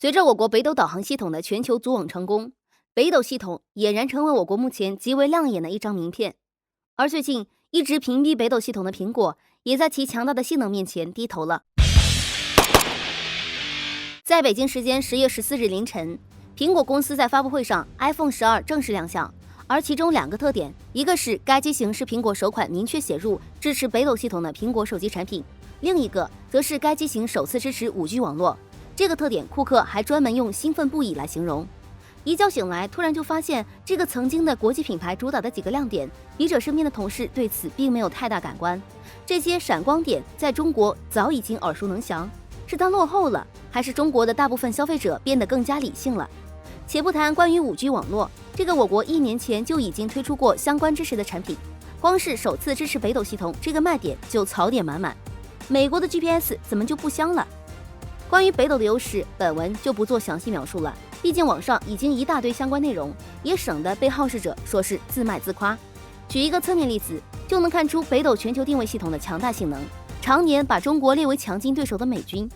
随着我国北斗导航系统的全球组网成功，北斗系统俨然成为我国目前极为亮眼的一张名片。而最近一直屏蔽北斗系统的苹果，也在其强大的性能面前低头了。在北京时间10月14日凌晨，苹果公司在发布会上 iPhone 12正式亮相，而其中2个特点，一个是该机型是苹果首款明确写入支持北斗系统的苹果手机产品，另一个则是该机型首次支持5G 网络。这个特点，库克还专门用兴奋不已来形容。一觉醒来，突然就发现这个曾经的国际品牌主打的几个亮点，笔者身边的同事对此并没有太大感官。这些闪光点在中国早已经耳熟能详，是它落后了，还是中国的大部分消费者变得更加理性了？且不谈关于5G 网络，这个我国1年前就已经推出过相关支持的产品，光是首次支持北斗系统这个卖点就槽点满满。美国的 GPS 怎么就不香了？关于北斗的优势，本文就不做详细描述了，毕竟网上已经一大堆相关内容，也省得被好事者说是自卖自夸。举一个侧面例子，就能看出北斗全球定位系统的强大性能，常年把中国列为强劲对手的美军。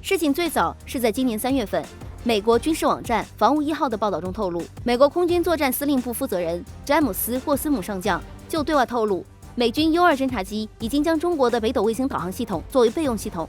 事情最早是在今年3月份，美国军事网站防务1号的报道中透露，美国空军作战司令部负责人詹姆斯·霍斯姆上将就对外透露，美军 U2 侦察机已经将中国的北斗卫星导航系统作为备用系统。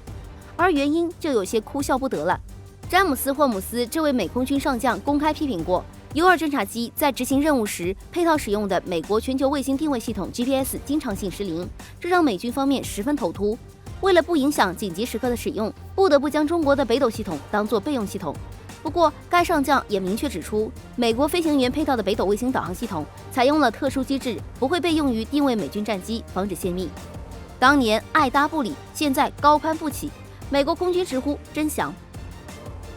而原因就有些哭笑不得了。詹姆斯·霍姆斯这位美空军上将公开批评过 U2 侦察机在执行任务时配套使用的美国全球卫星定位系统 GPS 经常性失灵，这让美军方面十分头秃。为了不影响紧急时刻的使用，不得不将中国的北斗系统当作备用系统。不过该上将也明确指出，美国飞行员配套的北斗卫星导航系统采用了特殊机制，不会被用于定位美军战机，防止泄密。当年爱搭不理，现在高攀不起，美国空军直呼真香。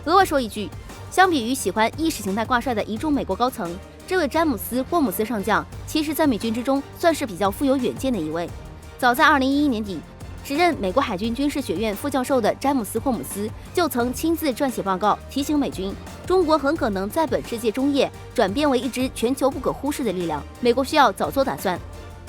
额外说一句，相比于喜欢意识形态挂帅的一众美国高层，这位詹姆斯·霍姆斯上将其实在美军之中算是比较富有远见的一位。早在2011年底，时任美国海军军事学院副教授的詹姆斯·霍姆斯就曾亲自撰写报告，提醒美军，中国很可能在本世纪中叶转变为一支全球不可忽视的力量，美国需要早做打算。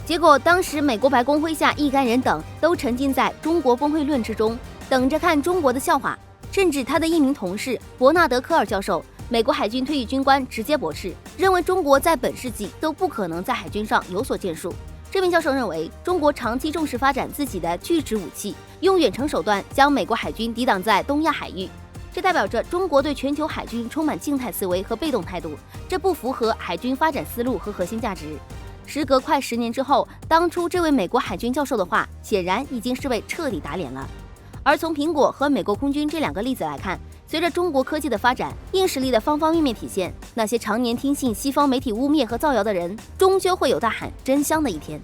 结果当时美国白宫麾下一干人等都沉浸在中国崩溃论之中，等着看中国的笑话。甚至他的一名同事伯纳德·科尔教授，美国海军退役军官，直接驳斥，认为中国在本世纪都不可能在海军上有所建树。这名教授认为，中国长期重视发展自己的拒止武器，用远程手段将美国海军抵挡在东亚海域，这代表着中国对全球海军充满静态思维和被动态度，这不符合海军发展思路和核心价值。时隔快10年之后，当初这位美国海军教授的话显然已经是被彻底打脸了。而从苹果和美国空军这2个例子来看，随着中国科技的发展，硬实力的方方面面体现，那些常年听信西方媒体污蔑和造谣的人，终究会有大喊真香的一天。